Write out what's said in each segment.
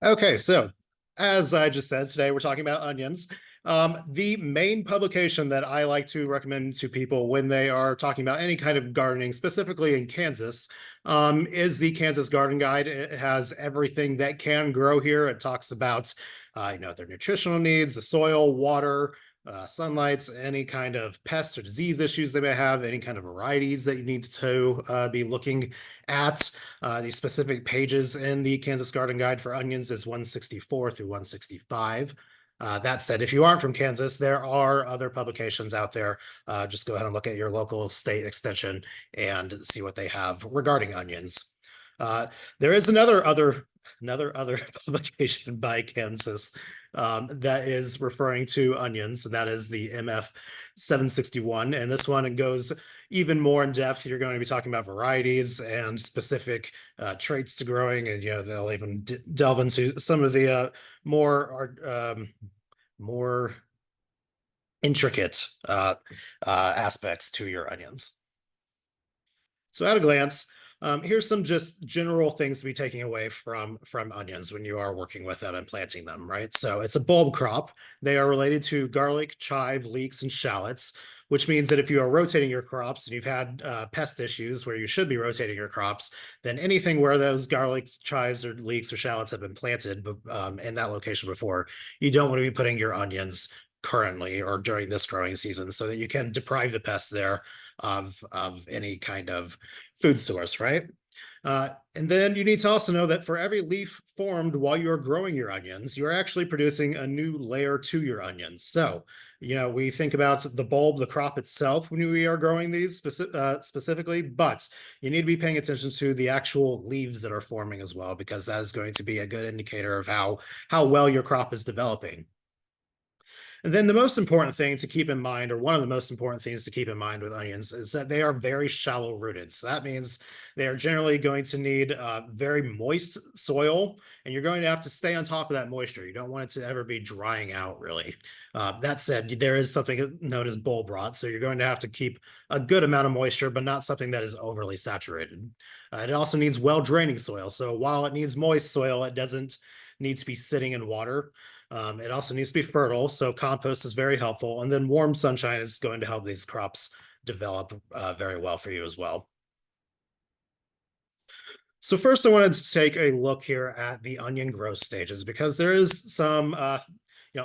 Okay, so as I just said, today we're talking about onions. The main publication that I like to recommend to people when they are talking about any kind of gardening, specifically in Kansas, is the Kansas Garden Guide. It has everything that can grow here. It talks about, their nutritional needs, the soil, water, sunlights, any kind of pest or disease issues they may have, any kind of varieties that you need to be looking at. The specific pages in the Kansas Garden Guide for onions is 164 through 165. That said, if you aren't from Kansas, there are other publications out there. Just go ahead and look at your local state extension and see what they have regarding onions. There is another publication by Kansas that is referring to onions, and that is the MF 761. And this one goes even more in depth. You're going to be talking about varieties and specific traits to growing, and they'll even delve into some of the more intricate aspects to your onions. So at a glance, here's some just general things to be taking away from onions when you are working with them and planting them, right? So it's a bulb crop. They are related to garlic, chive, leeks, and shallots, which means that if you are rotating your crops and you've had pest issues where you should be rotating your crops, then anything where those garlic, chives, or leeks or shallots have been planted in that location before, you don't want to be putting your onions currently or during this growing season so that you can deprive the pests there of any kind of food source, right? And then you need to also know that for every leaf formed while you're growing your onions, you're actually producing a new layer to your onions. So, we think about the bulb, the crop itself when we are growing these specifically, but you need to be paying attention to the actual leaves that are forming as well, because that is going to be a good indicator of how well your crop is developing. And then the most important thing to keep in mind, or one of the most important things to keep in mind with onions, is that they are very shallow rooted. So that means they are generally going to need very moist soil, and you're going to have to stay on top of that moisture. You don't want it to ever be drying out, really. That said, there is something known as bulb rot, so you're going to have to keep a good amount of moisture, but not something that is overly saturated. It also needs well-draining soil. So while it needs moist soil, it doesn't need to be sitting in water. It also needs to be fertile, so compost is very helpful. And then warm sunshine is going to help these crops develop very well for you as well. So first I wanted to take a look here at the onion growth stages, because there is some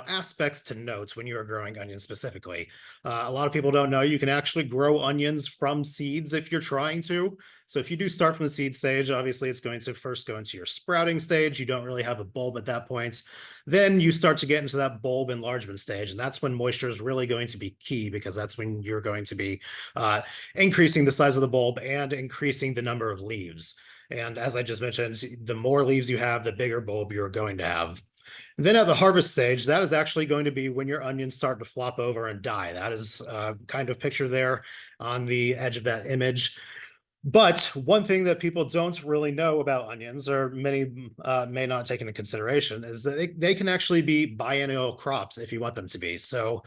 aspects to note when you are growing onions specifically. A lot of people don't know you can actually grow onions from seeds if you're trying to. So if you do start from the seed stage, obviously it's going to first go into your sprouting stage. You don't really have a bulb at that point. Then you start to get into that bulb enlargement stage, and that's when moisture is really going to be key, because that's when you're going to be increasing the size of the bulb and increasing the number of leaves. And as I just mentioned, the more leaves you have, the bigger bulb you're going to have. And then at the harvest stage, that is actually going to be when your onions start to flop over and die. That is kind of picture there on the edge of that image. But one thing that people don't really know about onions, or many may not take into consideration, is that they can actually be biennial crops if you want them to be. So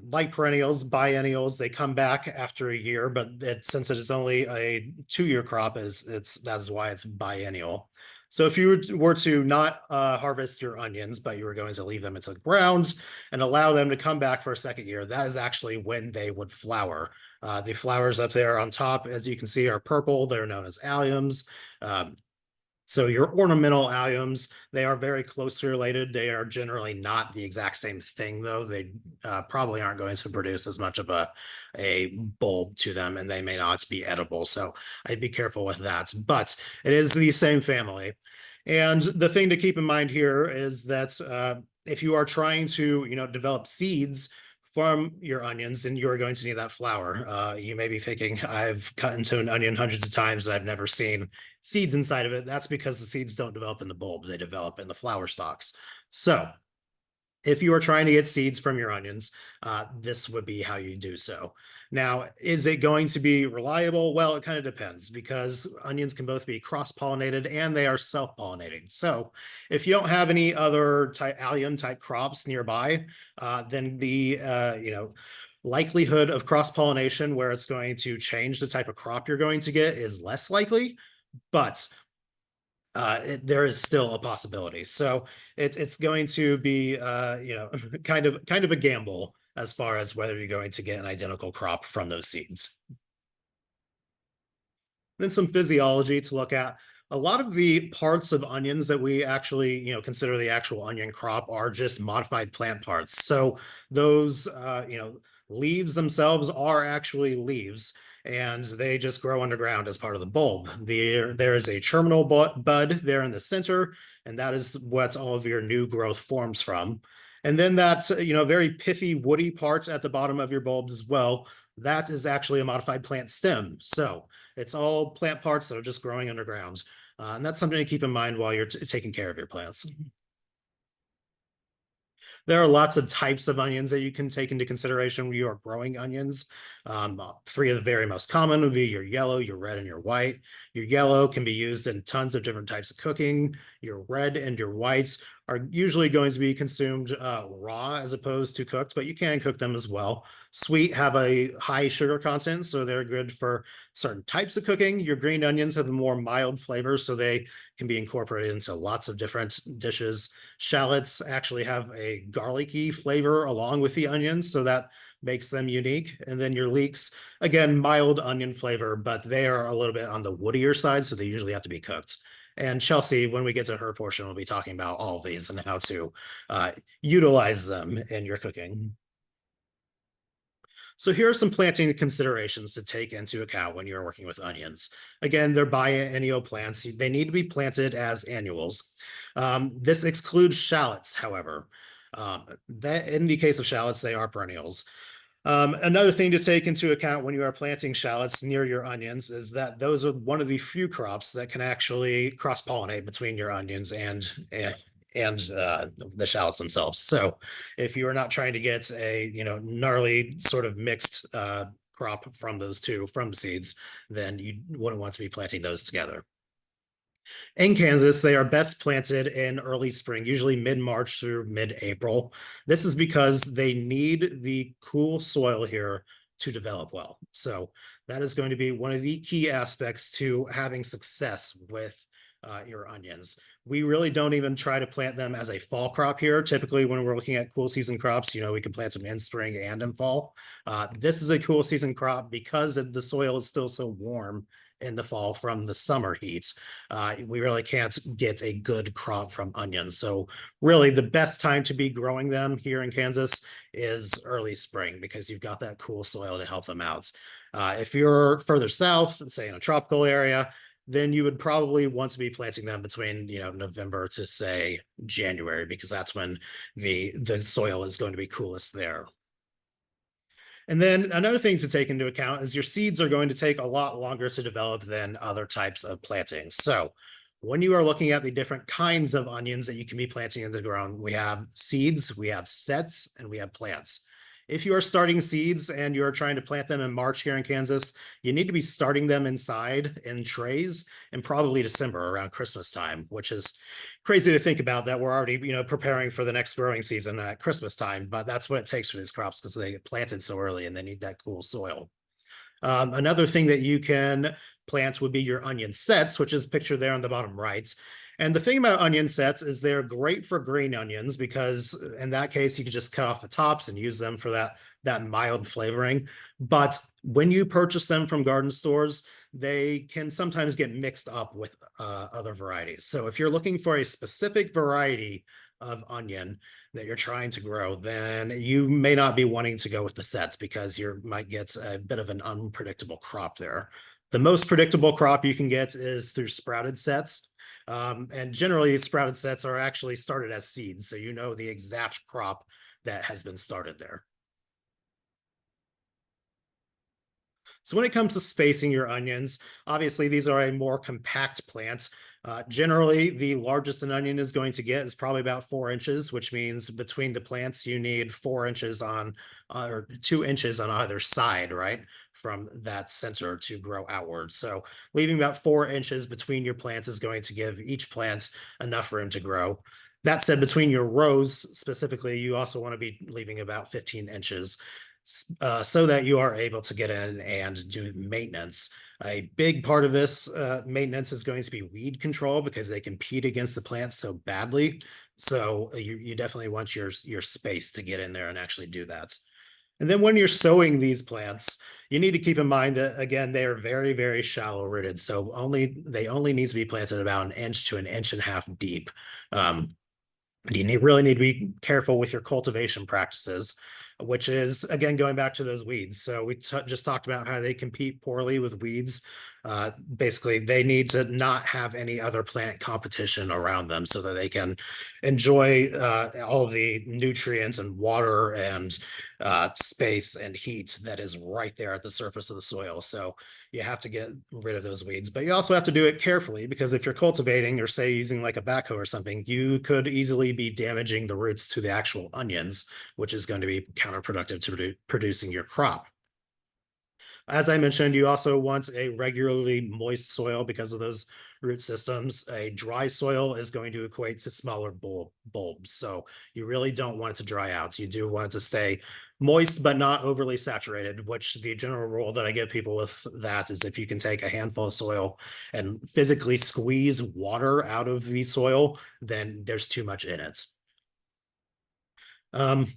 like perennials, biennials, they come back after a year, but since it is only a 2-year crop, that's why it's biennial. So if you were to not harvest your onions, but you were going to leave them into the ground and allow them to come back for a second year, that is actually when they would flower. The flowers up there on top, as you can see, are purple. They're known as alliums. So your ornamental alliums, they are very closely related. They are generally not the exact same thing, though. They probably aren't going to produce as much of a bulb to them, and they may not be edible. So I'd be careful with that. But it is the same family. And the thing to keep in mind here is that if you are trying to, develop seeds from your onions, and you are going to need that flour. You may be thinking, I've cut into an onion hundreds of times and I've never seen seeds inside of it. That's because the seeds don't develop in the bulb, they develop in the flower stalks. So if you are trying to get seeds from your onions, this would be how you do so. Now, is it going to be reliable? Well, it kind of depends, because onions can both be cross-pollinated and they are self-pollinating. So if you don't have any other allium type crops nearby, then the likelihood of cross-pollination where it's going to change the type of crop you're going to get is less likely. But there is still a possibility. So it's going to be kind of a gamble as far as whether you're going to get an identical crop from those seeds. Then some physiology to look at. A lot of the parts of onions that we actually, consider the actual onion crop are just modified plant parts. So those, leaves themselves are actually leaves, and they just grow underground as part of the bulb. There is a terminal bud there in the center, and that is what all of your new growth forms from. And then that, very pithy woody part at the bottom of your bulbs as well, that is actually a modified plant stem. So it's all plant parts that are just growing underground. And that's something to keep in mind while you're taking care of your plants. There are lots of types of onions that you can take into consideration when you are growing onions. Three of the very most common would be your yellow, your red, and your white. Your yellow can be used in tons of different types of cooking. Your red and your whites are usually going to be consumed raw as opposed to cooked, but you can cook them as well. Sweet have a high sugar content, so they're good for certain types of cooking. Your green onions have a more mild flavor, so they can be incorporated into lots of different dishes. Shallots actually have a garlicky flavor along with the onions, so that makes them unique. And then your leeks, again, mild onion flavor, but they are a little bit on the woodier side, so they usually have to be cooked. And Chelsea, when we get to her portion, we'll be talking about all of these and how to utilize them in your cooking. So here are some planting considerations to take into account when you're working with onions. Again, they're biennial plants. They need to be planted as annuals. This excludes shallots, however. That in the case of shallots, they are perennials. Another thing to take into account when you are planting shallots near your onions is that those are one of the few crops that can actually cross-pollinate between your onions and the shallots themselves. So if you are not trying to get a gnarly sort of mixed crop from those two from seeds, then you wouldn't want to be planting those together. In Kansas, they are best planted in early spring, usually mid-March through mid-April. This is because they need the cool soil here to develop well. So that is going to be one of the key aspects to having success with your onions. We really don't even try to plant them as a fall crop here. Typically, when we're looking at cool season crops, we can plant them in spring and in fall. This is a cool season crop because the soil is still so warm in the fall from the summer heat. We really can't get a good crop from onions. So really the best time to be growing them here in Kansas is early spring because you've got that cool soil to help them out. If you're further south, say in a tropical area, then you would probably want to be planting them between November to say January, because that's when the soil is going to be coolest there. And then another thing to take into account is your seeds are going to take a lot longer to develop than other types of plantings. So when you are looking at the different kinds of onions that you can be planting in the ground, we have seeds, we have sets, and we have plants. If you are starting seeds and you're trying to plant them in March here in Kansas, you need to be starting them inside in trays in probably December around Christmas time, which is crazy to think about that we're already, preparing for the next growing season at Christmas time, but that's what it takes for these crops because they get planted so early and they need that cool soil. Another thing that you can plant would be your onion sets, which is pictured there on the bottom right. And the thing about onion sets is they're great for green onions because in that case, you can just cut off the tops and use them for that mild flavoring. But when you purchase them from garden stores, they can sometimes get mixed up with other varieties. So if you're looking for a specific variety of onion that you're trying to grow, then you may not be wanting to go with the sets because you might get a bit of an unpredictable crop there. The most predictable crop you can get is through sprouted sets. And generally, sprouted sets are actually started as seeds, so you know the exact crop that has been started there. So when it comes to spacing your onions, obviously these are a more compact plant. Generally, the largest an onion is going to get is probably about 4 inches, which means between the plants, you need 4 inches on, or 2 inches on either side, right? From that center to grow outward. So leaving about 4 inches between your plants is going to give each plant enough room to grow. That said, between your rows specifically, you also want to be leaving about 15 inches so that you are able to get in and do maintenance. A big part of this maintenance is going to be weed control because they compete against the plants so badly. So you definitely want your space to get in there and actually do that. And then when you're sowing these plants, you need to keep in mind that again, they are very, very shallow rooted. So they only need to be planted about an inch to an inch and a half deep. Um, really need to be careful with your cultivation practices, which is again going back to those weeds. So we just talked about how they compete poorly with weeds. Basically, they need to not have any other plant competition around them so that they can enjoy all the nutrients and water and space and heat that is right there at the surface of the soil. So you have to get rid of those weeds, but you also have to do it carefully because if you're cultivating or say using like a backhoe or something, you could easily be damaging the roots to the actual onions, which is going to be counterproductive to producing your crop. As I mentioned, you also want a regularly moist soil because of those root systems. A dry soil is going to equate to smaller bulbs. So you really don't want it to dry out. So you do want it to stay moist, but not overly saturated, which the general rule that I give people with that is if you can take a handful of soil and physically squeeze water out of the soil, then there's too much in it. Um,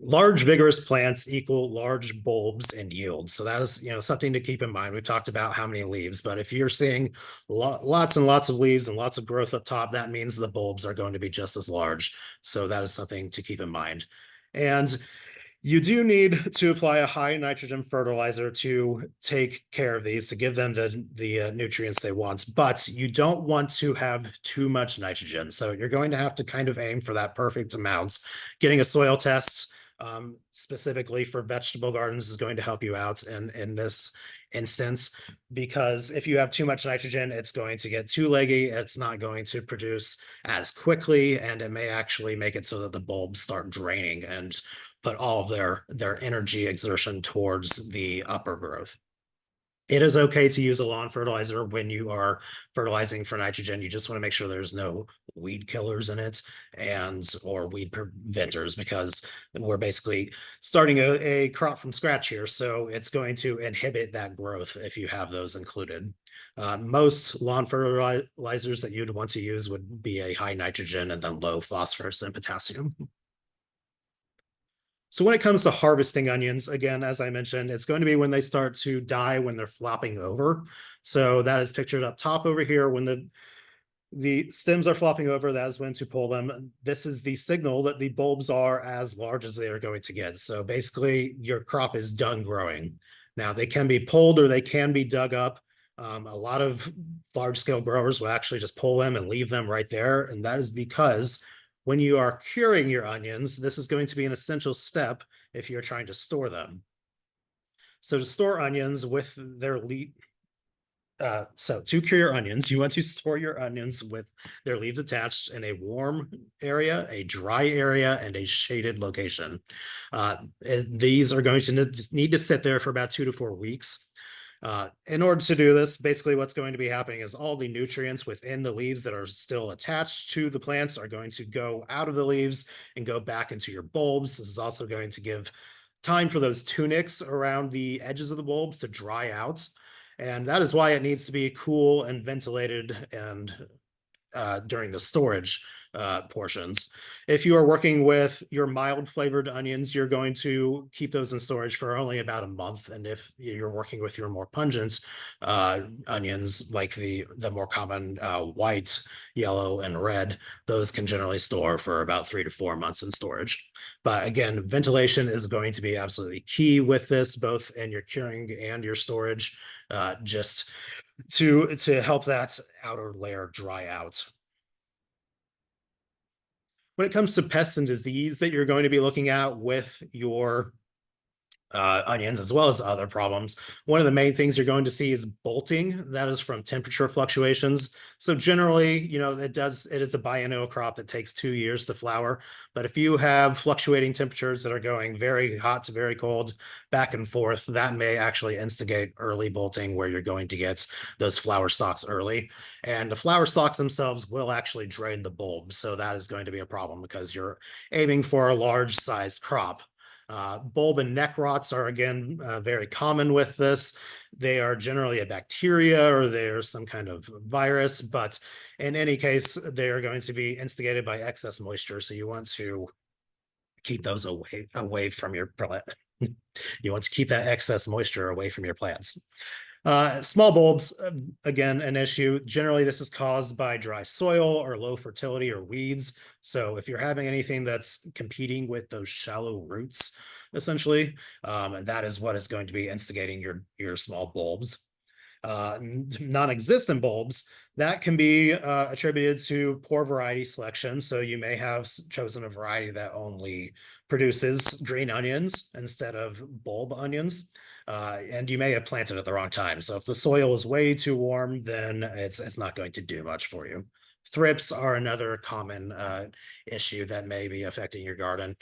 Large vigorous plants equal large bulbs and yield. So that is, something to keep in mind. We've talked about how many leaves, but if you're seeing lots and lots of leaves and lots of growth up top, that means the bulbs are going to be just as large. So that is something to keep in mind. And you do need to apply a high nitrogen fertilizer to take care of these, to give them the nutrients they want, but you don't want to have too much nitrogen. So you're going to have to kind of aim for that perfect amount. Getting a soil test specifically for vegetable gardens is going to help you out in this instance, because if you have too much nitrogen, it's going to get too leggy. It's not going to produce as quickly, and it may actually make it so that the bulbs start draining and put all of their energy exertion towards the upper growth. It is okay to use a lawn fertilizer when you are fertilizing for nitrogen. You just want to make sure there's no weed killers in it or weed preventers, because we're basically starting a crop from scratch here. So it's going to inhibit that growth if you have those included. Most lawn fertilizers that you'd want to use would be a high nitrogen and then low phosphorus and potassium. So when it comes to harvesting onions, again, as I mentioned, it's going to be when they start to die, when they're flopping over. So that is pictured up top over here. When the stems are flopping over, that is when to pull them. This is the signal that the bulbs are as large as they are going to get. So basically your crop is done growing. Now they can be pulled or they can be dug up. A lot of large scale growers will actually just pull them and leave them right there. And that is because when you are curing your onions, this is going to be an essential step if you're trying to store them. So to store onions with their so to cure your onions, you want to store your onions with their leaves attached in a warm area, a dry area, and a shaded location. These are going to need to sit there for about 2 to 4 weeks. In order to do this, basically what's going to be happening is all the nutrients within the leaves that are still attached to the plants are going to go out of the leaves and go back into your bulbs. This is also going to give time for those tunics around the edges of the bulbs to dry out. And that is why it needs to be cool and ventilated and during the storage portions. If you are working with your mild flavored onions, you're going to keep those in storage for only about a month. And if you're working with your more pungent onions, like the more common white, yellow, and red, those can generally store for about 3 to 4 months in storage. But again, ventilation is going to be absolutely key with this, both in your curing and your storage, just to help that outer layer dry out. When it comes to pests and disease that you're going to be looking at with your onions, as well as other problems, one of the main things you're going to see is bolting. That is from temperature fluctuations. So generally, it is a biennial crop that takes 2 years to flower. But if you have fluctuating temperatures that are going very hot to very cold, back and forth, that may actually instigate early bolting, where you're going to get those flower stalks early. And the flower stalks themselves will actually drain the bulb. So that is going to be a problem because you're aiming for a large sized crop. Bulb and neck rots are again very common with this. They are generally a bacteria or they're some kind of virus, but in any case, they are going to be instigated by excess moisture. So you want to keep those away from your plant. You want to keep that excess moisture away from your plants. Small bulbs, again, an issue. Generally, this is caused by dry soil or low fertility or weeds. So if you're having anything that's competing with those shallow roots, essentially, that is what is going to be instigating your small bulbs. Non-existent bulbs, that can be attributed to poor variety selection. So you may have chosen a variety that only produces green onions instead of bulb onions. And you may have planted at the wrong time. So if the soil is way too warm, then it's not going to do much for you. Thrips are another common issue that may be affecting your garden.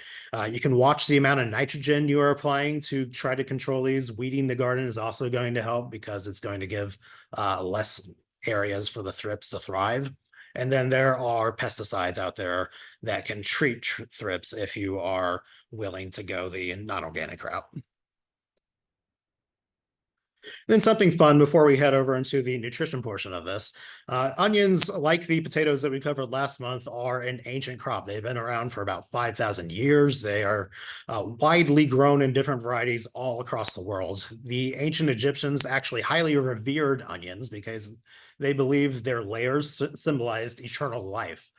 You can watch the amount of nitrogen you are applying to try to control these. Weeding the garden is also going to help because it's going to give less areas for the thrips to thrive. And then there are pesticides out there that can treat thrips if you are willing to go the non-organic route. Then something fun before we head over into the nutrition portion of this. Onions, like the potatoes that we covered last month, are an ancient crop. They've been around for about 5,000 years. They are widely grown in different varieties all across the world. The ancient Egyptians actually highly revered onions because they believed their layers symbolized eternal life.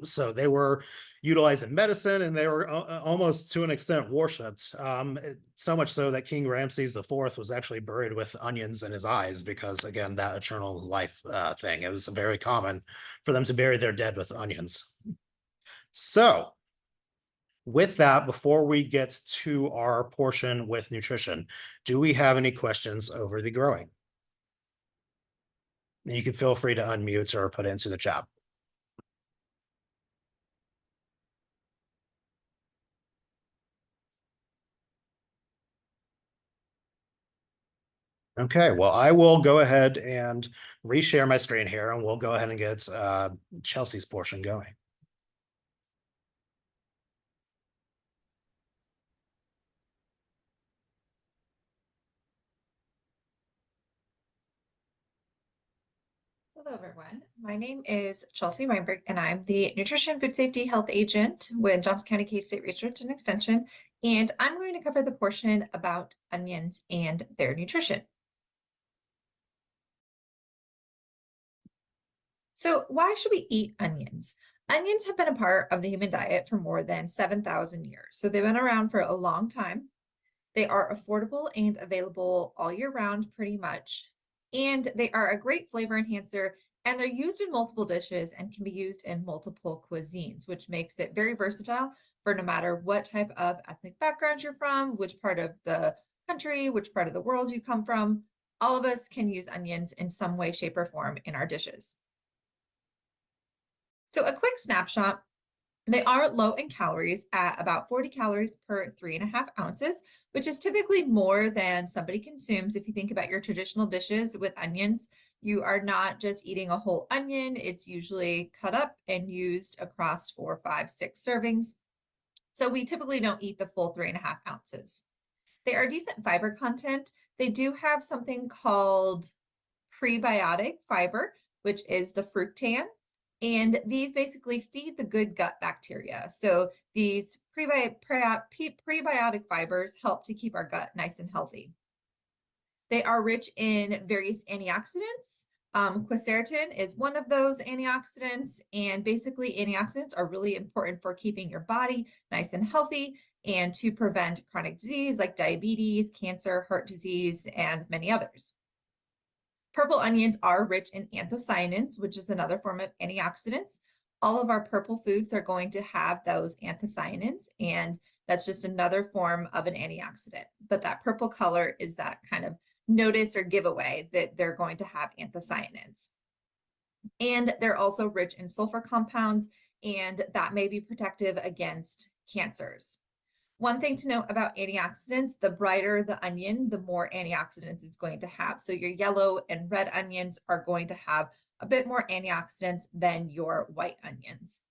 So they were utilized in medicine, and they were almost to an extent worshipped. So much so that King Ramses IV was actually buried with onions in his eyes because, again, that eternal life thing. It was very common for them to bury their dead with onions. So with that, before we get to our portion with nutrition, do we have any questions over the growing? You can feel free to unmute or put it into the chat. Okay, well, I will go ahead and reshare my screen here, and we'll go ahead and get Chelsea's portion going. Hello, everyone. My name is Chelsea Reinberg, and I'm the Nutrition, Food Safety, Health Agent with Johnson County K-State Research and Extension, and I'm going to cover the portion about onions and their nutrition. So why should we eat onions? Onions have been a part of the human diet for more than 7,000 years, so they've been around for a long time. They are affordable and available all year round, pretty much. And they are a great flavor enhancer, and they're used in multiple dishes and can be used in multiple cuisines, which makes it very versatile for no matter what type of ethnic background you're from, which part of the country, which part of the world you come from. All of us can use onions in some way, shape, or form in our dishes. So a quick snapshot. They are low in calories at about 40 calories per 3.5 ounces, which is typically more than somebody consumes. If you think about your traditional dishes with onions, you are not just eating a whole onion. It's usually cut up and used across 4, 5, 6 servings. So we typically don't eat the full 3.5 ounces. They are decent fiber content. They do have something called prebiotic fiber, which is the fructan. And these basically feed the good gut bacteria. So these prebiotic fibers help to keep our gut nice and healthy. They are rich in various antioxidants. Quercetin is one of those antioxidants. And basically, antioxidants are really important for keeping your body nice and healthy and to prevent chronic disease like diabetes, cancer, heart disease, and many others. Purple onions are rich in anthocyanins, which is another form of antioxidants. All of our purple foods are going to have those anthocyanins, and that's just another form of an antioxidant. But that purple color is that kind of notice or giveaway that they're going to have anthocyanins. And they're also rich in sulfur compounds, and that may be protective against cancers. One thing to note about antioxidants, the brighter the onion, the more antioxidants it's going to have. So your yellow and red onions are going to have a bit more antioxidants than your white onions.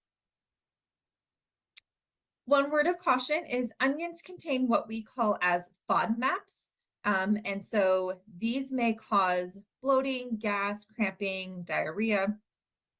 One word of caution is onions contain what we call as FODMAPs. And so these may cause bloating, gas, cramping, diarrhea.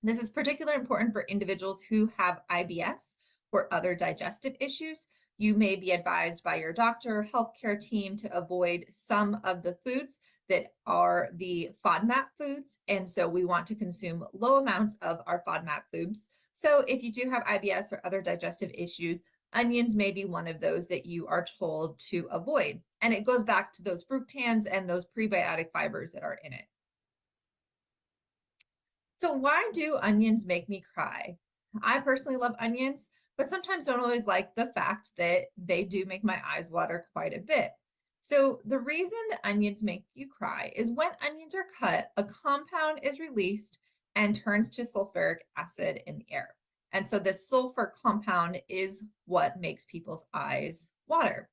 This is particularly important for individuals who have IBS or other digestive issues. You may be advised by your doctor, healthcare team to avoid some of the foods that are the FODMAP foods. And so we want to consume low amounts of our FODMAP foods. So if you do have IBS or other digestive issues, onions may be one of those that you are told to avoid. And it goes back to those fructans and those prebiotic fibers that are in it. So why do onions make me cry? I personally love onions, but sometimes don't always like the fact that they do make my eyes water quite a bit. So the reason that onions make you cry is when onions are cut, a compound is released and turns to sulfuric acid in the air. And so this sulfur compound is what makes people's eyes water.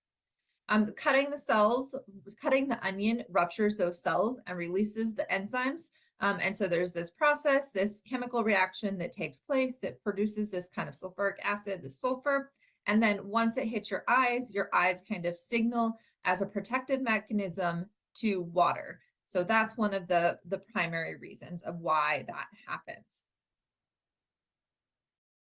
Cutting the onion ruptures those cells and releases the enzymes. And so there's this process, this chemical reaction that takes place that produces this kind of sulfuric acid, the sulfur. And then once it hits your eyes kind of signal as a protective mechanism to water. So that's one of the primary reasons of why that happens.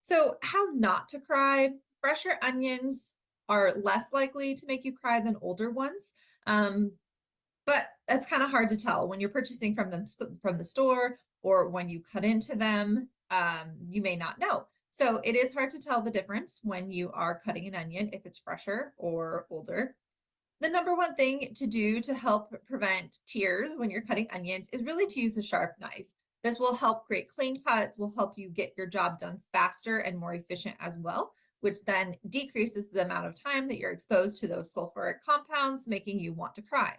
So how not to cry? Fresher onions are less likely to make you cry than older ones. But that's kind of hard to tell when you're purchasing from them from the store or when you cut into them, you may not know. So it is hard to tell the difference when you are cutting an onion, if it's fresher or older. The number one thing to do to help prevent tears when you're cutting onions is really to use a sharp knife. This will help create clean cuts, will help you get your job done faster and more efficient as well, which then decreases the amount of time that you're exposed to those sulfuric compounds, making you want to cry.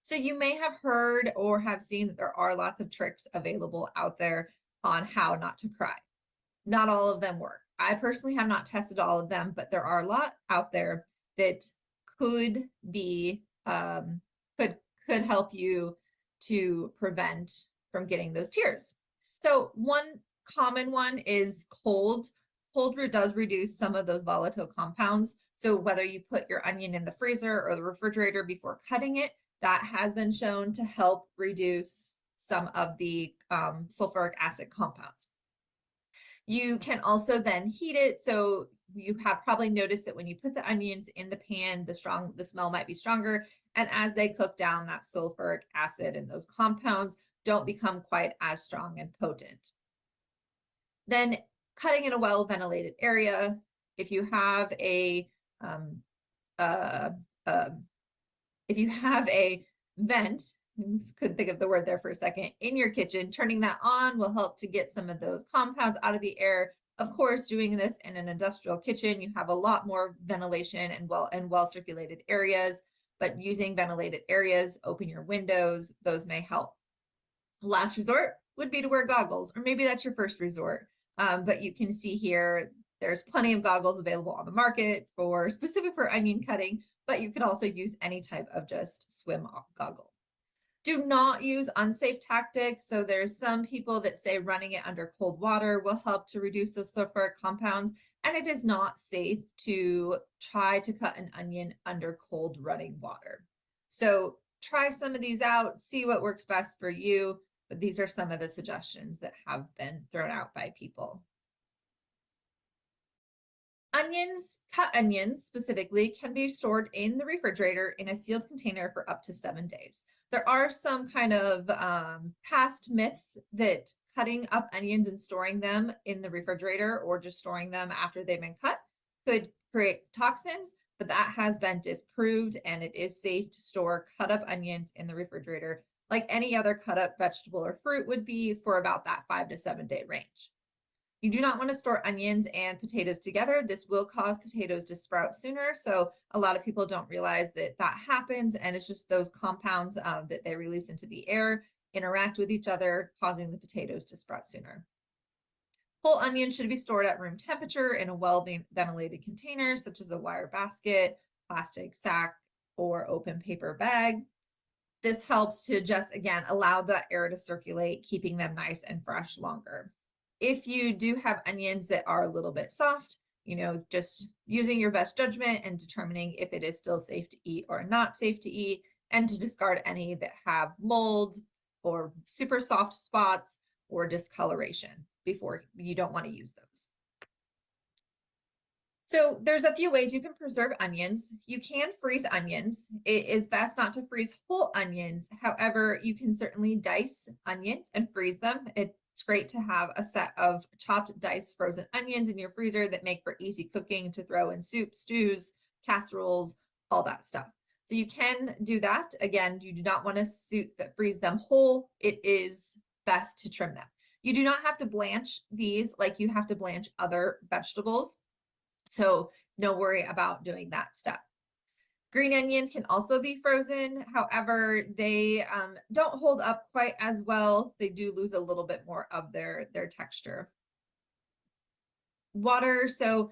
So you may have heard or have seen that there are lots of tricks available out there on how not to cry. Not all of them work. I personally have not tested all of them, but there are a lot out there that could be could help you to prevent from getting those tears. So one common one is cold. Cold does reduce some of those volatile compounds. So whether you put your onion in the freezer or the refrigerator before cutting it, that has been shown to help reduce some of the sulfuric acid compounds. You can also then heat it. So you have probably noticed that when you put the onions in the pan, the smell might be stronger. And as they cook down, that sulfuric acid and those compounds don't become quite as strong and potent. Then cutting in a well-ventilated area. If you have a vent, couldn't think of the word there for a second, in your kitchen, turning that on will help to get some of those compounds out of the air. Of course, doing this in an industrial kitchen, you have a lot more ventilation and well circulated areas, but using ventilated areas, open your windows, those may help. Last resort would be to wear goggles, or maybe that's your first resort. But you can see here, there's plenty of goggles available on the market specific for onion cutting, but you could also use any type of just swim goggle. Do not use unsafe tactics. So there's some people that say running it under cold water will help to reduce those sulfuric compounds, and it is not safe to try to cut an onion under cold running water. So try some of these out, see what works best for you, but these are some of the suggestions that have been thrown out by people. Cut onions specifically, can be stored in the refrigerator in a sealed container for up to 7 days. There are some kind of past myths that cutting up onions and storing them in the refrigerator or just storing them after they've been cut could create toxins, but that has been disproved, and it is safe to store cut up onions in the refrigerator like any other cut up vegetable or fruit would be for about that 5 to 7 day range. You do not want to store onions and potatoes together. This will cause potatoes to sprout sooner. So a lot of people don't realize that that happens, and it's just those compounds that they release into the air interact with each other, causing the potatoes to sprout sooner. Whole onions should be stored at room temperature in a well-ventilated container, such as a wire basket, plastic sack, or open paper bag. This helps to just, again, allow the air to circulate, keeping them nice and fresh longer. If you do have onions that are a little bit soft, just using your best judgment and determining if it is still safe to eat or not safe to eat, and to discard any that have mold or super soft spots or discoloration before you don't want to use those. So there's a few ways you can preserve onions. You can freeze onions. It is best not to freeze whole onions. However, you can certainly dice onions and freeze them. It's great to have a set of chopped, diced, frozen onions in your freezer that make for easy cooking to throw in soup, stews, casseroles, all that stuff. So you can do that. Again, you do not want to freeze them whole. It is best to trim them. You do not have to blanch these like you have to blanch other vegetables. So no worry about doing that step. Green onions can also be frozen. However, they don't hold up quite as well. They do lose a little bit more of their texture. Water, so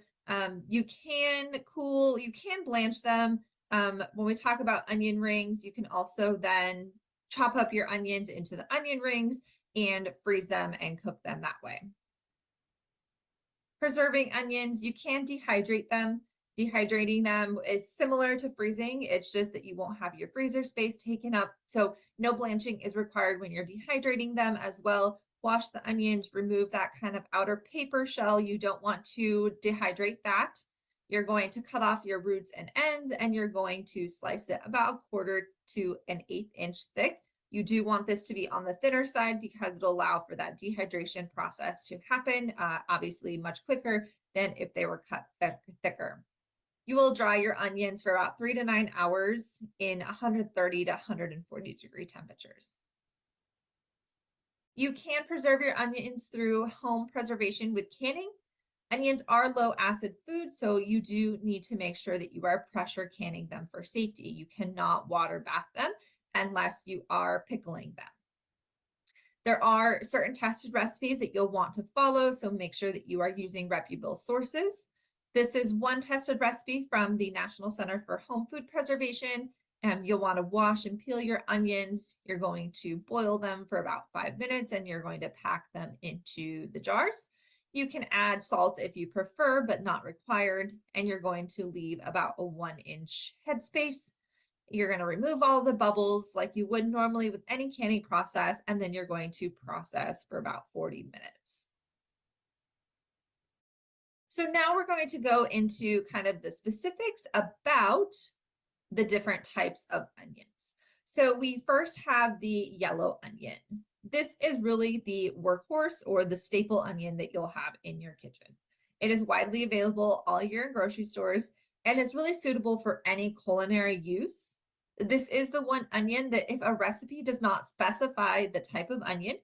you can blanch them. When we talk about onion rings, you can also then chop up your onions into the onion rings and freeze them and cook them that way. Preserving onions, you can dehydrate them. Dehydrating them is similar to freezing. It's just that you won't have your freezer space taken up. So no blanching is required when you're dehydrating them as well. Wash the onions, remove that kind of outer paper shell. You don't want to dehydrate that. You're going to cut off your roots and ends, and you're going to slice it about 1/4 to an 1/8 inch thick. You do want this to be on the thinner side because it'll allow for that dehydration process to happen, obviously much quicker than if they were cut thicker. You will dry your onions for about 3 to 9 hours in 130 to 140 degree temperatures. You can preserve your onions through home preservation with canning. Onions are low acid food, so you do need to make sure that you are pressure canning them for safety. You cannot water bath them unless you are pickling them. There are certain tested recipes that you'll want to follow, so make sure that you are using reputable sources. This is one tested recipe from the National Center for Home Food Preservation. You'll want to wash and peel your onions. You're going to boil them for about 5 minutes, and you're going to pack them into the jars. You can add salt if you prefer, but not required, and you're going to leave about a 1-inch headspace. You're going to remove all the bubbles like you would normally with any canning process, and then you're going to process for about 40 minutes. So now we're going to go into kind of the specifics about the different types of onions. So we first have the yellow onion. This is really the workhorse or the staple onion that you'll have in your kitchen. It is widely available all year in grocery stores, and it's really suitable for any culinary use. This is the one onion that if a recipe does not specify the type of onion,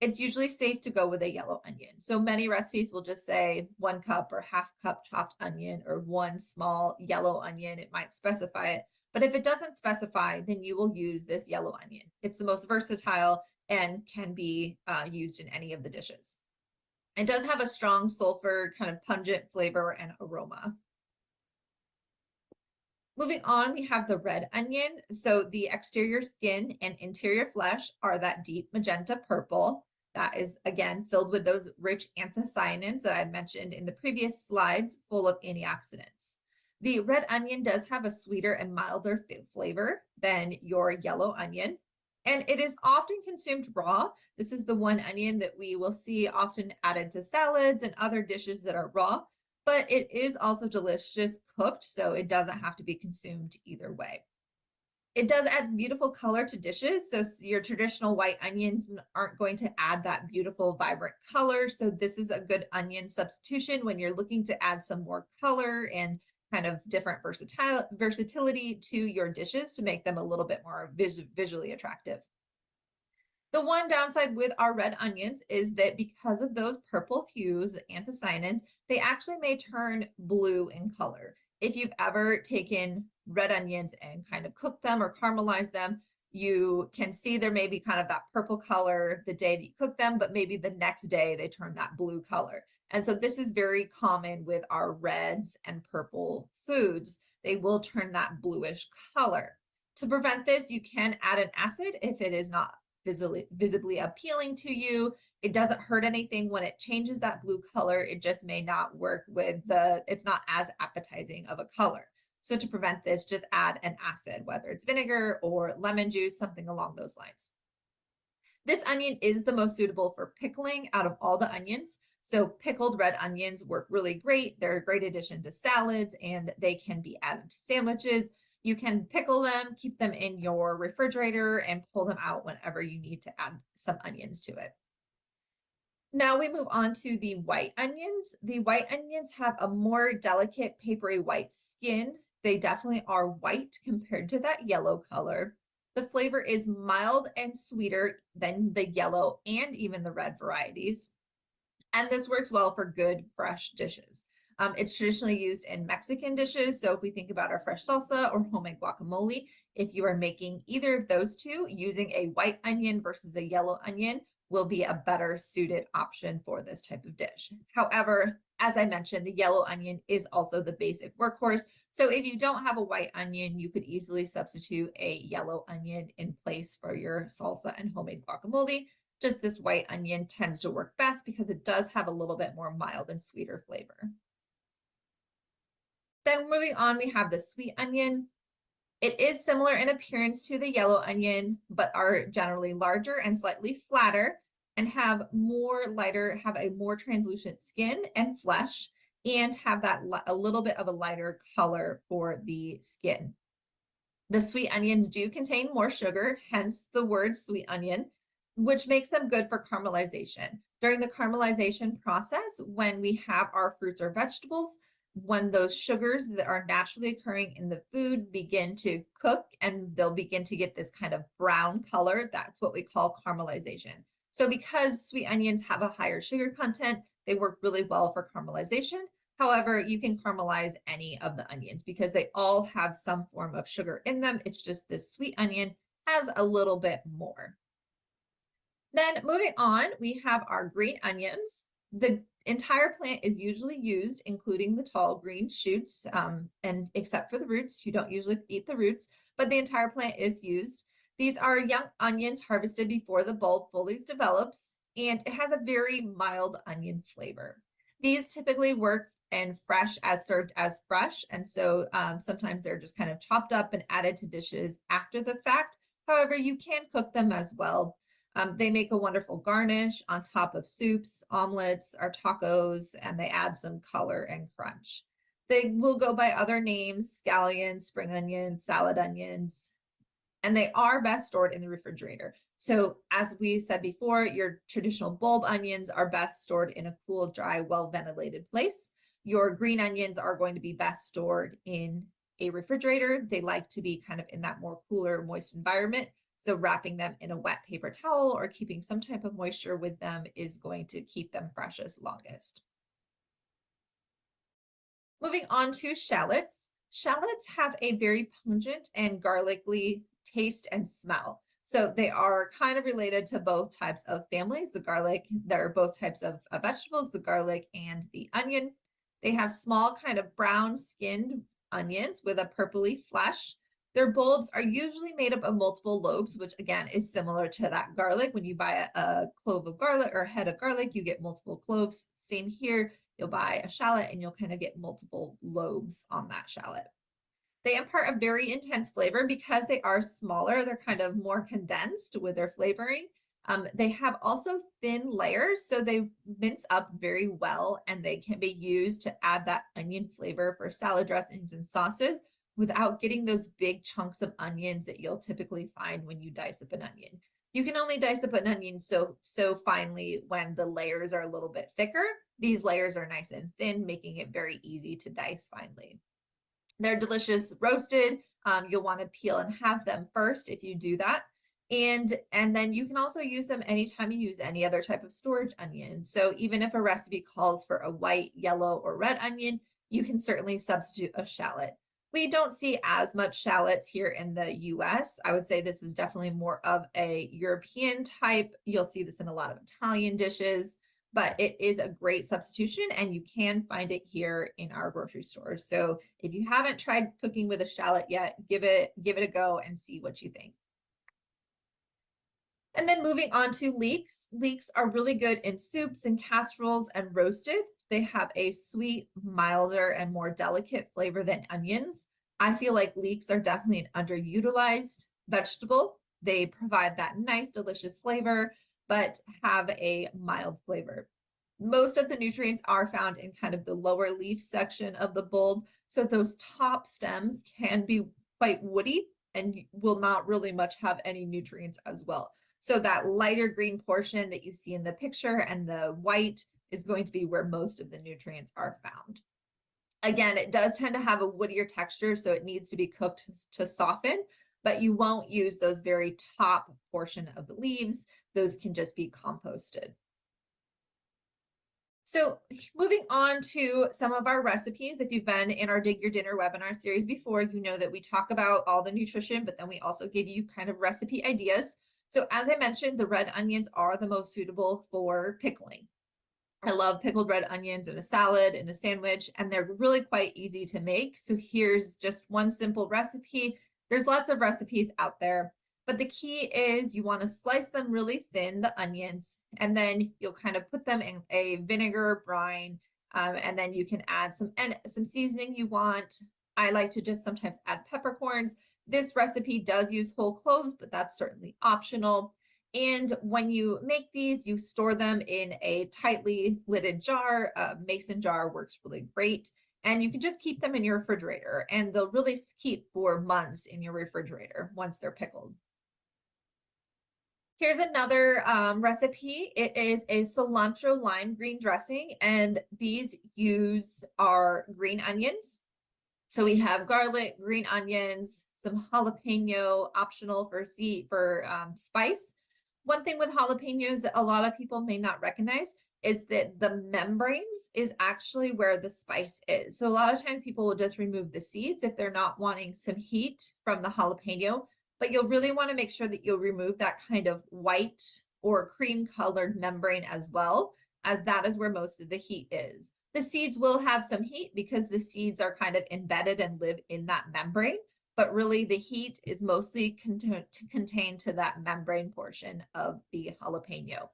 it's usually safe to go with a yellow onion. So many recipes will just say 1 cup or 1/2 cup chopped onion or 1 small yellow onion. It might specify it. But if it doesn't specify, then you will use this yellow onion. It's the most versatile and can be used in any of the dishes. It does have a strong sulfur, kind of pungent flavor and aroma. Moving on, we have the red onion. So the exterior skin and interior flesh are that deep magenta purple. That is, again, filled with those rich anthocyanins that I mentioned in the previous slides, full of antioxidants. The red onion does have a sweeter and milder flavor than your yellow onion, and it is often consumed raw. This is the one onion that we will see often added to salads and other dishes that are raw, but it is also delicious cooked, so it doesn't have to be consumed either way. It does add beautiful color to dishes, so your traditional white onions aren't going to add that beautiful, vibrant color, so this is a good onion substitution when you're looking to add some more color and kind of different versatility to your dishes to make them a little bit more visually attractive. The one downside with our red onions is that because of those purple hues, anthocyanins, they actually may turn blue in color. If you've ever taken red onions and kind of cooked them or caramelized them, you can see there may be kind of that purple color the day that you cook them, but maybe the next day they turn that blue color. And so this is very common with our reds and purple foods. They will turn that bluish color. To prevent this, you can add an acid if it is not visibly appealing to you. It doesn't hurt anything when it changes that blue color. It just may not work with it's not as appetizing of a color. So to prevent this, just add an acid, whether it's vinegar or lemon juice, something along those lines. This onion is the most suitable for pickling out of all the onions. So pickled red onions work really great. They're a great addition to salads, and they can be added to sandwiches. You can pickle them, keep them in your refrigerator, and pull them out whenever you need to add some onions to it. Now we move on to the white onions. The white onions have a more delicate papery white skin. They definitely are white compared to that yellow color. The flavor is mild and sweeter than the yellow and even the red varieties. And this works well for good, fresh dishes. It's traditionally used in Mexican dishes. So if we think about our fresh salsa or homemade guacamole, if you are making either of those two, using a white onion versus a yellow onion will be a better suited option for this type of dish. However, as I mentioned, the yellow onion is also the basic workhorse. So if you don't have a white onion, you could easily substitute a yellow onion in place for your salsa and homemade guacamole. Just this white onion tends to work best because it does have a little bit more mild and sweeter flavor. Then moving on, we have the sweet onion. It is similar in appearance to the yellow onion, but are generally larger and slightly flatter and have a more translucent skin and flesh, and have that a little bit of a lighter color for the skin. The sweet onions do contain more sugar, hence the word sweet onion, which makes them good for caramelization. During the caramelization process, when we have our fruits or vegetables, when those sugars that are naturally occurring in the food begin to cook and they'll begin to get this kind of brown color, that's what we call caramelization. So because sweet onions have a higher sugar content, they work really well for caramelization. However, you can caramelize any of the onions because they all have some form of sugar in them. It's just this sweet onion has a little bit more. Then moving on, we have our green onions. The entire plant is usually used, including the tall green shoots, and except for the roots, you don't usually eat the roots, but the entire plant is used. These are young onions harvested before the bulb fully develops, and it has a very mild onion flavor. These typically work and fresh as served as fresh, and so sometimes they're just kind of chopped up and added to dishes after the fact. However, you can cook them as well. They make a wonderful garnish on top of soups, omelets, or tacos, and they add some color and crunch. They will go by other names: scallions, spring onions, salad onions, and they are best stored in the refrigerator. So as we said before, your traditional bulb onions are best stored in a cool, dry, well-ventilated place. Your green onions are going to be best stored in a refrigerator. They like to be kind of in that more cooler, moist environment. So wrapping them in a wet paper towel or keeping some type of moisture with them is going to keep them freshest longest. Moving on to shallots. Shallots have a very pungent and garlicky taste and smell. So they are kind of related to both types of families, the garlic. There are both types of vegetables, the garlic and the onion. They have small kind of brown skinned onions with a purpley flesh. Their bulbs are usually made up of multiple lobes, which again is similar to that garlic. When you buy a clove of garlic or a head of garlic, you get multiple cloves. Same here, you'll buy a shallot and you'll kind of get multiple lobes on that shallot. They impart a very intense flavor because they are smaller. They're kind of more condensed with their flavoring. They have also thin layers, so they mince up very well, and they can be used to add that onion flavor for salad dressings and sauces without getting those big chunks of onions that you'll typically find when you dice up an onion. You can only dice up an onion so finely when the layers are a little bit thicker. These layers are nice and thin, making it very easy to dice finely. They're delicious roasted. You'll want to peel and have them first if you do that. And then you can also use them anytime you use any other type of storage onion. So even if a recipe calls for a white, yellow, or red onion, you can certainly substitute a shallot. We don't see as much shallots here in the US. I would say this is definitely more of a European type. You'll see this in a lot of Italian dishes, but it is a great substitution and you can find it here in our grocery stores. So if you haven't tried cooking with a shallot yet, give it a go and see what you think. And then moving on to leeks. Leeks are really good in soups and casseroles and roasted. They have a sweet, milder, and more delicate flavor than onions. I feel like leeks are definitely an underutilized vegetable. They provide that nice, delicious flavor, but have a mild flavor. Most of the nutrients are found in kind of the lower leaf section of the bulb. So those top stems can be quite woody and will not really much have any nutrients as well. So that lighter green portion that you see in the picture and the white is going to be where most of the nutrients are found. Again, it does tend to have a woodier texture, so it needs to be cooked to soften, but you won't use those very top portion of the leaves. Those can just be composted. So moving on to some of our recipes, if you've been in our Dig Your Dinner webinar series before, you know that we talk about all the nutrition, but then we also give you kind of recipe ideas. So as I mentioned, the red onions are the most suitable for pickling. I love pickled red onions in a salad, in a sandwich, and they're really quite easy to make. So here's just one simple recipe. There's lots of recipes out there, but the key is you want to slice them really thin, the onions, and then you'll kind of put them in a vinegar brine, and then you can add some seasoning you want. I like to just sometimes add peppercorns. This recipe does use whole cloves, but that's certainly optional. And when you make these, you store them in a tightly lidded jar. A mason jar works really great. And you can just keep them in your refrigerator, and they'll really keep for months in your refrigerator once they're pickled. Here's another recipe. It is a cilantro lime green dressing, and these use our green onions. So we have garlic, green onions, some jalapeno, optional for spice. One thing with jalapenos that a lot of people may not recognize is that the membranes is actually where the spice is. So a lot of times people will just remove the seeds if they're not wanting some heat from the jalapeno, but you'll really want to make sure that you'll remove that kind of white or cream colored membrane as well, as that is where most of the heat is. The seeds will have some heat because the seeds are kind of embedded and live in that membrane, but really the heat is mostly contained to that membrane portion of the jalapeno.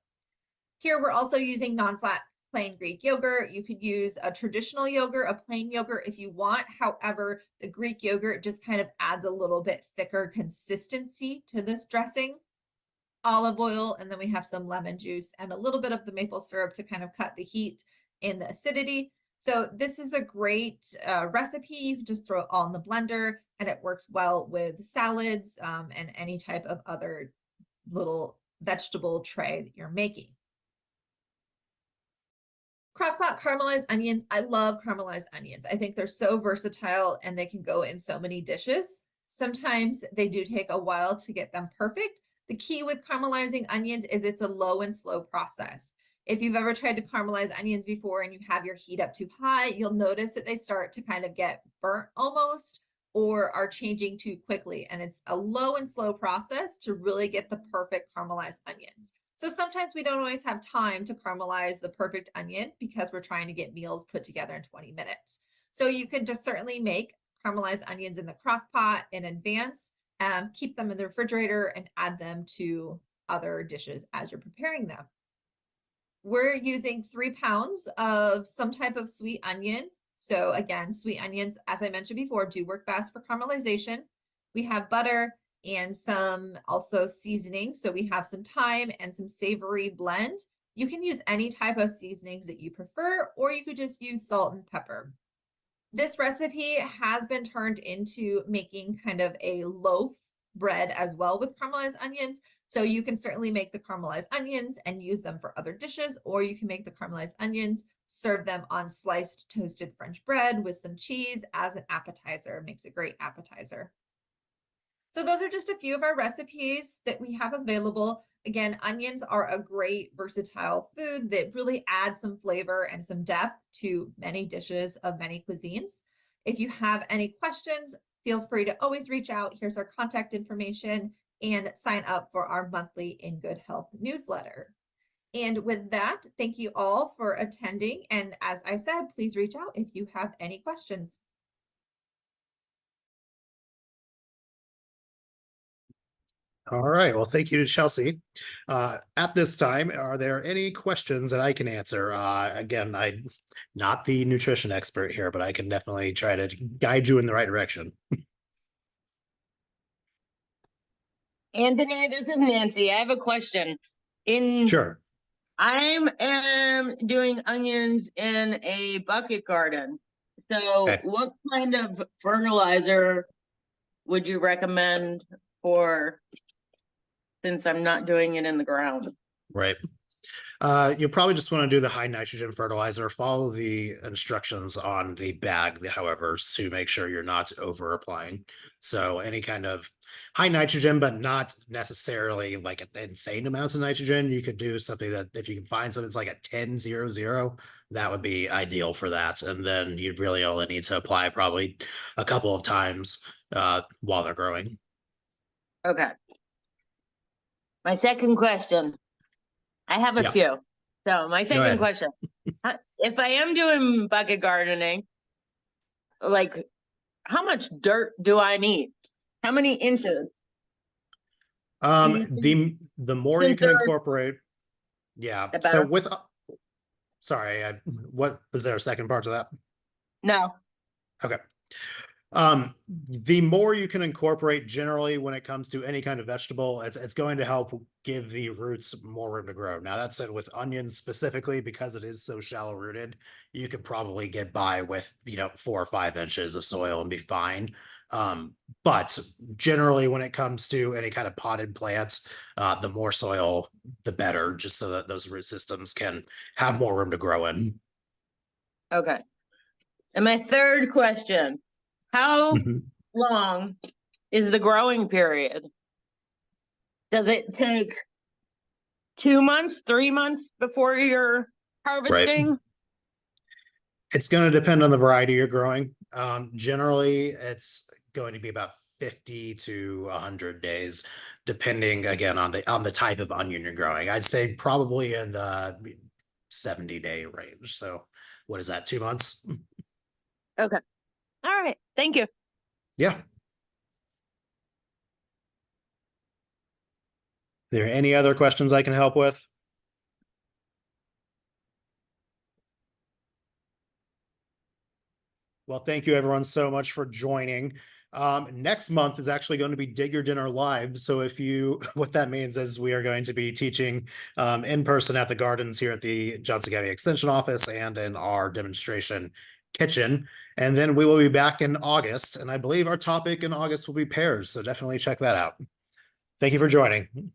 Here we're also using non-fat plain Greek yogurt. You could use a traditional yogurt, a plain yogurt if you want. However, the Greek yogurt just kind of adds a little bit thicker consistency to this dressing. Olive oil, and then we have some lemon juice and a little bit of the maple syrup to kind of cut the heat and the acidity. So this is a great recipe. You can just throw it all in the blender, and it works well with salads and any type of other little vegetable tray that you're making. Crockpot caramelized onions. I love caramelized onions. I think they're so versatile and they can go in so many dishes. Sometimes they do take a while to get them perfect. The key with caramelizing onions is it's a low and slow process. If you've ever tried to caramelize onions before and you have your heat up too high, you'll notice that they start to kind of get burnt almost or are changing too quickly. And it's a low and slow process to really get the perfect caramelized onions. So sometimes we don't always have time to caramelize the perfect onion because we're trying to get meals put together in 20 minutes. So you can just certainly make caramelized onions in the crock pot in advance, keep them in the refrigerator and add them to other dishes as you're preparing them. We're using 3 pounds of some type of sweet onion. So again, sweet onions, as I mentioned before, do work best for caramelization. We have butter and some also seasoning. So we have some thyme and some savory blend. You can use any type of seasonings that you prefer, or you could just use salt and pepper. This recipe has been turned into making kind of a loaf bread as well with caramelized onions. So you can certainly make the caramelized onions and use them for other dishes, or you can make the caramelized onions, serve them on sliced toasted French bread with some cheese as an appetizer. It makes a great appetizer. So those are just a few of our recipes that we have available. Again, onions are a great versatile food that really adds some flavor and some depth to many dishes of many cuisines. If you have any questions, feel free to always reach out. Here's our contact information and sign up for our monthly In Good Health newsletter. And with that, thank you all for attending. And as I said, please reach out if you have any questions. All right. Well, thank you to Chelsea. At this time, are there any questions that I can answer? Again, I'm not the nutrition expert here, but I can definitely try to guide you in the right direction. Anthony, this is Nancy. I have a question. Sure. I am doing onions in a bucket garden. So Okay. what kind of fertilizer would you recommend for, since I'm not doing it in the ground? Right. You'll probably just want to do the high nitrogen fertilizer. Follow the instructions on the bag, however, to make sure you're not over applying. So any kind of high nitrogen, but not necessarily like an insane amounts of nitrogen. You could do something that if you can find something that's like a 10-0-0, that would be ideal for that. And then you'd really only need to apply probably a couple of times while they're growing. Okay. My second question. I have a Yeah. few. So my Go second ahead. question, if I am doing bucket gardening, like how much dirt do I need? How many inches? The more you can incorporate, yeah. The So better. with sorry, what was there a second part to that? No. Okay. The more you can incorporate generally when it comes to any kind of vegetable, it's going to help give the roots more room to grow. Now that said, with onions specifically, because it is so shallow rooted, you could probably get by with 4 or 5 inches of soil and be fine. But generally when it comes to any kind of potted plants, the more soil the better, just so that those root systems can have more room to grow in. Okay. And my third question, how long is the growing period? Does it take 2 months, 3 months before you're harvesting? It's going to depend on the variety you're growing. Generally, it's going to be about 50 to 100 days, depending again on the type of onion you're growing. I'd say probably in the 70-day range. So what is that, 2 months? Okay. All right. Thank you. Yeah. Are there any other questions I can help with? Well, thank you everyone so much for joining. Next month is actually going to be Dig Your Dinner Live. So if you, what that means is we are going to be teaching in person at the gardens here at the Johnson County Extension Office and in our demonstration kitchen. And then we will be back in August. And I believe our topic in August will be pears. So definitely check that out. Thank you for joining.